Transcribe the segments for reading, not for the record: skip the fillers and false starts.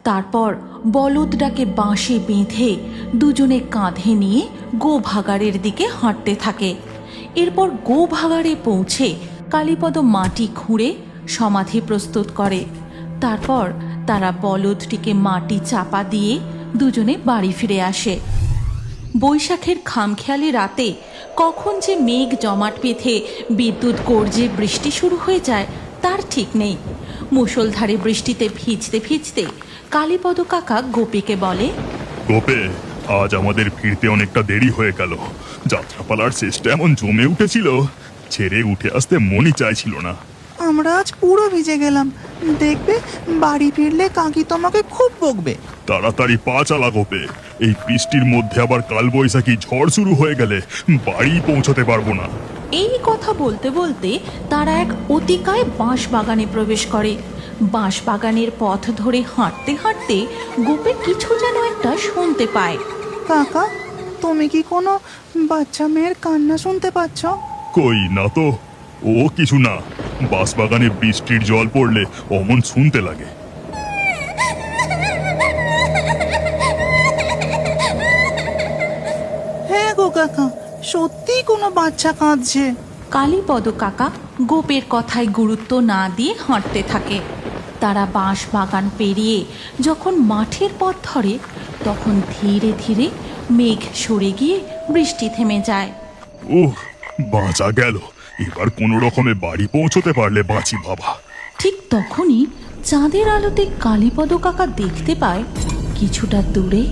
তারপর বলদটাকে বাঁশে বেঁধে দুজনে কাঁধে নিয়ে গোভাগাড়ের দিকে হাঁটতে থাকে। এরপর গোভাগাড়ে পৌঁছে কালীপদ মাটি খুঁড়ে সমাধি প্রস্তুত করে। তারপর তারা বলদটিকে মাটি চাপা দিয়ে দুজনে বাড়ি ফিরে আসে। বৈশাখের খামখেয়ালি রাতে কখন যে মেঘ জমাট বেঁধে বিদ্যুৎ গর্জে বৃষ্টি শুরু হয়ে যায় তার ঠিক নেই। মুষলধারে বৃষ্টিতে ভিজতে ভিজতে কালীপদ কাকা গোপীকে বলে, গোপে, আজ আমাদের ফিরতে অনেকটা দেরি হয়ে গেল। যাত্রাপালার শেষটা এমন জমে উঠেছিল, ছেড়ে উঠে আসতে মনই চাইছিল না। আমরা আজ পুরো ভিজে গেলাম, দেখবে বাড়ি ফিরলে কাকি তোমাকে খুব বকবে। তাড়াতাড়ি পা চালা গোপে, এই বৃষ্টির মধ্যে আবার কালবৈশাখী ঝড় শুরু হয়ে গেলে বাড়ি পৌঁছতে পারবো না। এই কথা বলতে বলতে তারা এক অতিকায় বাঁশ বাগানে প্রবেশ করে। বাঁশ বাগানের পথ ধরে হাঁটতে হাঁটতে গোপে কিছু যেন একটা শুনতে পায়। কাকা, তুমি কি কোনো বাচ্চা মেয়ের কান্না শুনতে পাচ্ছ? কই না তো, ও কিছু না। বাঁশবাগানে বৃষ্টির জল পড়লে অমন শুনতে লাগে। হ্যাঁ গো কাকা, সত্যি কোনো বাচ্চা কাঁদছে। কালীপদ কাকা গোপের কথায় গুরুত্ব না দিয়ে হাঁটতে থাকে। তারা বাঁশ বাগান পেরিয়ে যখন মাঠের পথ ধরে তখন ধীরে ধীরে মেঘ সরে গিয়ে বৃষ্টি থেমে যায়। উহ, বাঁচা গেল। এবার কোনো রকমে বাড়ি পৌঁছতে পারলে বাঁচি বাবা। ঠিক তখনই চাঁদের আলোতে কালীপদ কাকা দেখতে পায় কিছুটা দূরে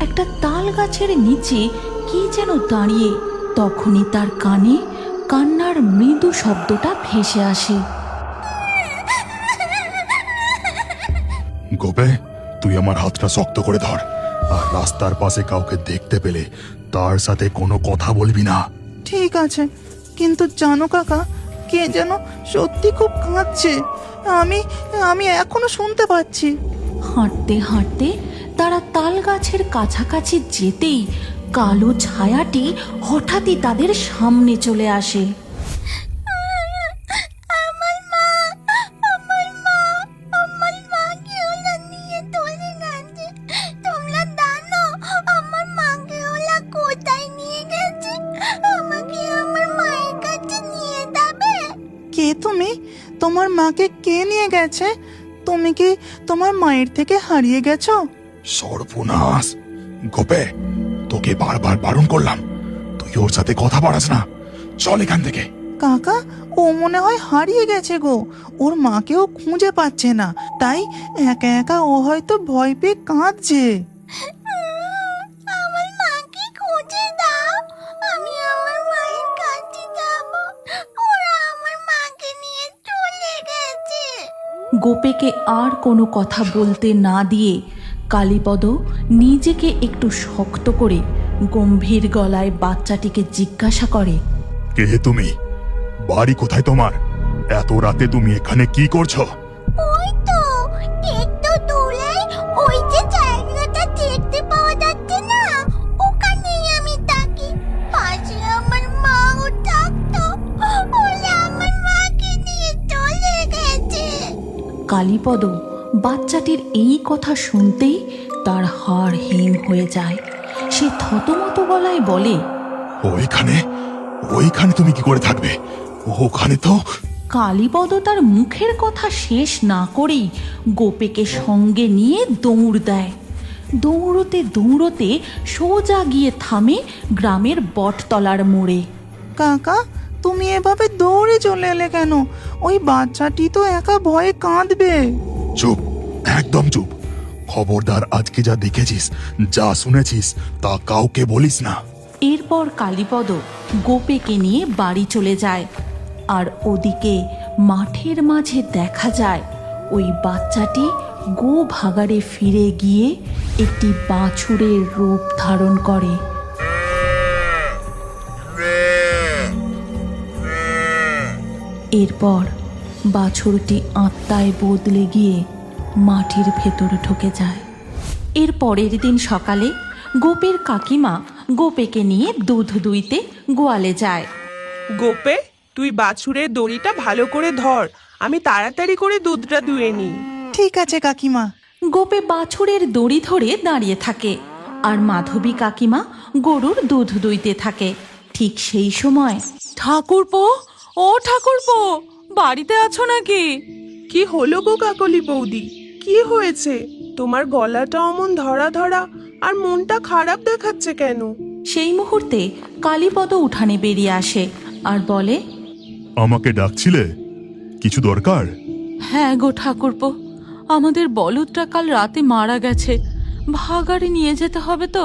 একটা তাল গাছের নিচে কি যেন দাঁড়িয়ে। তখনই তার কানে কান্নার মৃদু শব্দটা ভেসে আসে। গোপে, তুই আমার হাতটা শক্ত করে ধর, আর রাস্তার পাশে কাউকে দেখতে পেলে তার সাথে কোনো কথা বলবি না। ঠিক আছে, কিন্তু জানো কাকা, কে যেন সত্যি খুব কাঁদছে। আমি আমি এখনো শুনতে পাচ্ছি। হাঁটতে হাঁটতে তারা তাল গাছের কাছাকাছি যেতেই কালো ছায়াটি হঠাৎই তাদের সামনে চলে আসে। কে তুমি? তোমার মাকে কে নিয়ে গেছে? তুমি কি তোমার মায়ের থেকে হারিয়ে গেছো? সর্বনাশ! গোপে, তোকে বারবার বারণ করলাম, তুই ওর সাথে কথা বাড়াস না। চল এখান থেকে। কাকা, ও মনে হয় হারিয়ে গেছে গো। ওর মাকেও খুঁজে পাচ্ছে না, তাই একা একা ও হয়তো ভয় পেয়ে কাঁদছে। আমার মাকে খুঁজে দাও, আমি আমার মায়ের কাছে যাব। ওরা আমার মাকে নিয়ে চলে গেছে। গোপেকে আর কোনো কথা বলতে না দিয়ে কালীপদ নিজেকে একটু শক্ত করে গম্ভীর গলায় বাচ্চাটিকে জিজ্ঞাসা করে, কে তুমি? বাড়ি কোথায় তোমার? এত রাতে তুমি এখানে কি করছো? ওই তো একটু দূরে ওই যে জায়গাটা দেখতে পাওয়া যাচ্ছে না, ওখানেই আমি থাকি। পাশে আমার মাও থাকতো, ওরা আমার মাকে নিয়ে চলে গেছে। কালীপদ বাচ্চাটির এই কথা শুনতেই তার হাড় হিম হয়ে যায়। সে থতমত গলায় বলে, ওইখানে? ওইখানে তুমি কি করে থাকবে? ওখানে তো। কালীপদ তার মুখের কথা শেষ না করেই গোপেকে সঙ্গে নিয়ে দৌড় দেয়। দৌড়তে দৌড়তে সোজা গিয়ে থামে গ্রামের বটতলার মোড়ে। কাকা, তুমি এভাবে দৌড়ে চলে এলে কেন? ওই বাচ্চাটি তো একা ভয়ে কাঁদবে। চুপ, একদম চুপ। খবরদার, আজকে যা দেখেছিস, যা শুনেছিস তা কাউকে বলিস না। এরপর কালীপদ গোপেকে নিয়ে বাড়ি চলে যায়। আর ওদিকে মাঠের মাঝে দেখা যায় ওই বাচ্চাটি গো ভাগাড়ে ফিরে গিয়ে একটি বাছুরের রূপ ধারণ করে। এরপর বাছুরটি আত্মায় বদলে গিয়ে মাটির ভেতরে ঢুকে যায়। এর পরের দিন সকালে গোপের কাকিমা গোপেকে নিয়ে দুধ দুইতে গোয়ালে যায়। গোপে, তুই বাছুরের দড়িটা ভালো করে ধর, আমি তাড়াতাড়ি করে দুধটা দুয়ে নিই। ঠিক আছে কাকিমা। গোপে বাছুরের দড়ি ধরে দাঁড়িয়ে থাকে আর মাধবী কাকিমা গরুর দুধ দুইতে থাকে। ঠিক সেই সময়, ঠাকুরপো, ও ঠাকুরপো, বাড়িতে আছো নাকি? কি হলো গো কাকলি বৌদি, কি হয়েছে? তোমার গলাটা অমন ধরা ধরা আর মনটা খারাপ দেখাচ্ছে কেন? সেই মুহূর্তে কালীপদ উঠানে বেরিয়ে আসে আর বলে, আমাকে ডাকছিলে? কিছু দরকার? হ্যাঁ গো ঠাকুরপো, আমাদের বলদটা কাল রাতে মারা গেছে। ভাগাড়ে নিয়ে যেতে হবে তো।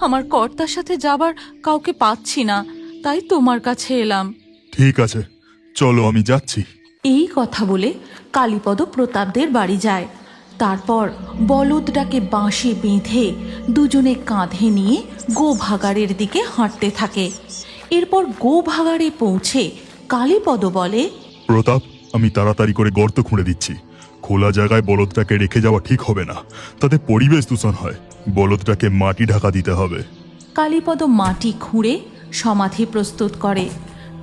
আমার কর্তার সাথে যাবার কাউকে পাচ্ছি না, তাই তোমার কাছে এলাম। ঠিক আছে, চলো আমি যাচ্ছি। এই কথা বলে কালীপদ প্রতাপদের বাড়ি যায়। তারপর বলদটাকে বাঁশে বেঁধে দুজনে কাঁধে নিয়ে গোভাগাড়ের দিকে হাঁটতে থাকে। এরপর গোভাগাড়ে পৌঁছে কালীপদ বলে, প্রতাপ, আমি তাড়াতাড়ি করে গর্ত খুঁড়ে দিচ্ছি। খোলা জায়গায় বলদটাকে রেখে যাওয়া ঠিক হবে না, তাতে পরিবেশ দূষণ হয়। বলদটাকে মাটি ঢাকা দিতে হবে। কালীপদ মাটি খুঁড়ে সমাধি প্রস্তুত করে।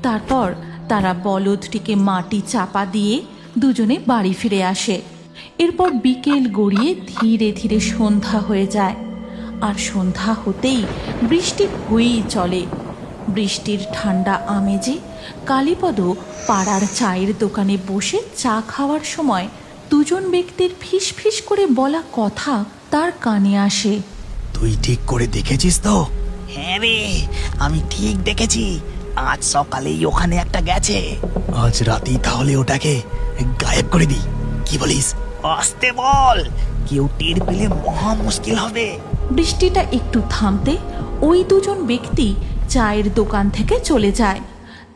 তারপর তারা বলদটিকে মাটি চাপা দিয়ে দুজনে বাড়ি ফিরে আসে। এরপর বিকেল গড়িয়ে ধীরে ধীরে সন্ধ্যা হয়ে যায়, আর সন্ধ্যা হতেই বৃষ্টি হয়েই চলে। বৃষ্টির ঠান্ডা আমেজে কালীপদ পাড়ার চায়ের দোকানে বসে চা খাওয়ার সময় দুজন ব্যক্তির ফিস ফিস করে বলা কথা তার কানে আসে। তুই ঠিক করে দেখেছিস তো? হ্যাঁ রে, আমি ঠিক দেখেছি। আজ সকালেই ওখানে একটা গেছে। আজ রাতেই তাহলে ওটাকে গায়েব করে দিই, কি বলিস? আসতে বল, কেউ টের পেলে মহা মুশকিল হবে। বৃষ্টিটা একটু থামতে ওই দুজন ব্যক্তি চায়ের দোকান থেকে চলে যায়।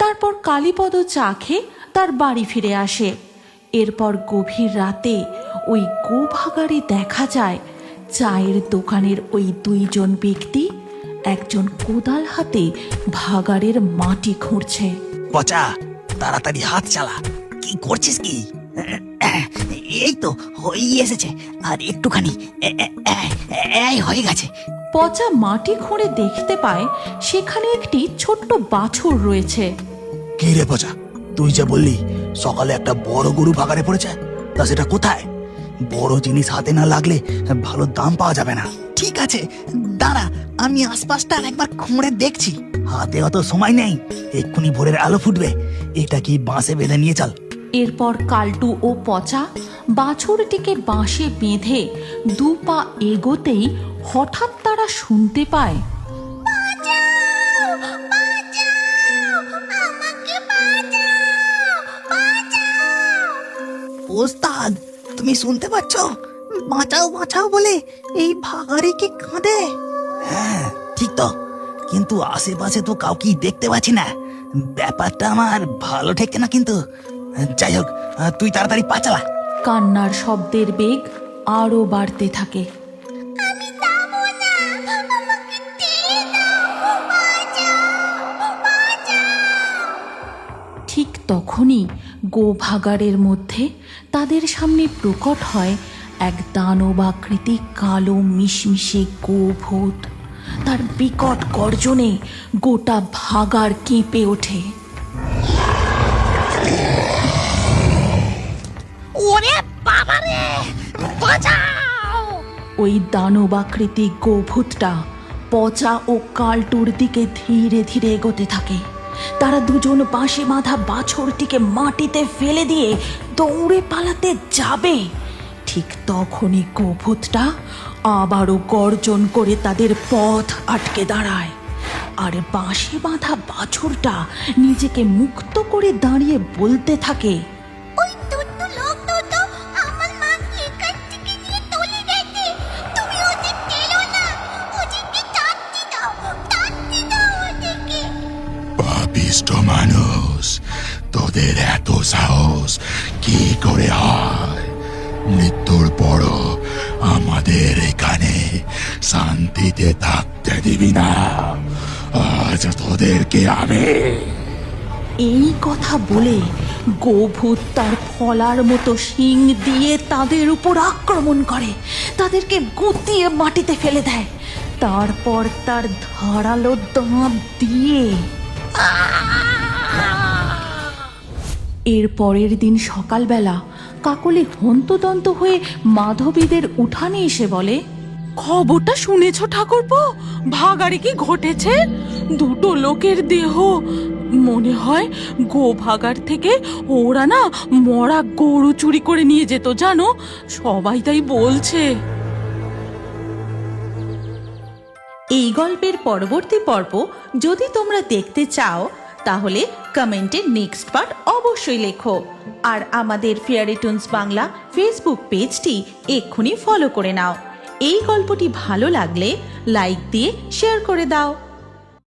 তারপর কালীপদ চা খেয়ে তার বাড়ি ফিরে আসে। এরপর গভীর রাতে ওই গোভাগাড়ে দেখা যায় চায়ের দোকানের ওই দুইজন ব্যক্তি একজন কোদাল হাতে ভাগাড়ের মাটি খুঁড়ছে। পচা, তাড়াতাড়ি হাত চালা। কি করছিস কি? এই তো হয়ে এসেছে, আর একটুখানি এই হয়ে গেছে। পচা মাটি খুঁড়ে দেখতে পায় সেখানে একটি ছোট্ট বাছুর রয়েছে। কি রে পচা, তুই যে বললি সকালে একটা বড় গরু ভাগাড়ে পড়েছে, তা সেটা কোথায়? বড় জিনিস হাতে না লাগলে ভালো দাম পাওয়া যাবে না। ঠিক আছে, দাঁড়া, আমি আশপাশটা একবার খুঁড়ে দেখছি। হাতে অত সময় নেই, এক্ষুনি ভোরের আলো ফুটবে। এটা কি বাঁশে বেঁধে নিয়ে চল। এরপর কালটু ও পচা বাছুরটিকে বাঁশে বেঁধে দু পা এগোতেই হঠাৎ তারা শুনতে পায়, ওস্তাদ, তুমি শুনতে পাচ্ছ? বাঁচাও বাঁচাও বলে এই ভাগাড়ে কি কাঁদে? হ্যাঁ ঠিক তো, কিন্তু আশেপাশে তো কাউকে দেখতে পাচ্ছি না। ব্যাপারটা আমার ভালো ঠেকছে না কিন্তু। যাই হোক, তুই তাড়াতাড়ি পা চালা। কান্নার শব্দের বেগ আরো বাড়তে থাকে। ঠিক তখনই গোভাগাড়ের মধ্যে তাদের সামনে প্রকট হয় এক দানবাকৃতি কালো মিশমিশে গোভূত। তার বিকট গর্জনে গোটা ভাগাড় কেঁপে ওঠে। ওরে বাবা রে, বাঁচাও! ওই দানবাকৃতি গোভূতটা পচা ও কালটুর দিকে ধীরে ধীরে এগোতে থাকে। তারা দুজন বাঁশে বাঁধা বাছুরটিকে মাটিতে ফেলে দিয়ে দৌড়ে পালাতে যাবে। ঠিক তখনই গোভূতটা আবারও গর্জন করে তাদের পথ আটকে দাঁড়ায়, আর বাঁশে বাঁধা বাছুরটা নিজেকে মুক্ত করে দাঁড়িয়ে বলতে থাকে, ওই দুটো লোক দুটো আমার মাকে এখান থেকে নিয়ে চলে গেছে। তুমি ওদের টেরো না, ওদেরকে শাস্তি দাও ওদেরকে। পাপিষ্ঠ মানুষ, তোদের এত সাহস কি করে হয়? মৃত্যুর পরও আমাদের এখানে শান্তিতে থাকতে দিবি না। আজ তোদেরকে আমি। এই কথা বলে গোভূত তার ফলার মতো শিং দিয়ে তাদের উপর আক্রমণ করে, তাদেরকে গুঁতিয়ে মাটিতে ফেলে দেয়। তারপর তার ধারালো দাঁত দিয়ে এর পরের দিন সকালবেলা কাকলি হন্তদন্ত হয়ে মাধবীদের উঠানে এসে বলে, খবরটা শুনেছ ঠাকুরপো? ভাগাড়ে কি ঘটেছে? দুটো লোকের দেহ, মনে হয় গোভাগার থেকে ওরা না মরা গরু চুরি করে নিয়ে যেত, জানো? সবাই তাই বলছে। এই গল্পের পরবর্তী পর্ব যদি তোমরা দেখতে চাও তাহলে কমেন্টে নেক্সট পার্ট অবশ্যই লেখো। আর আমাদের ফেয়ারি টুনস বাংলা ফেসবুক পেজটি এক্ষুনি ফলো করে নাও। এই গল্পটি ভালো লাগলে লাইক দিয়ে শেয়ার করে দাও।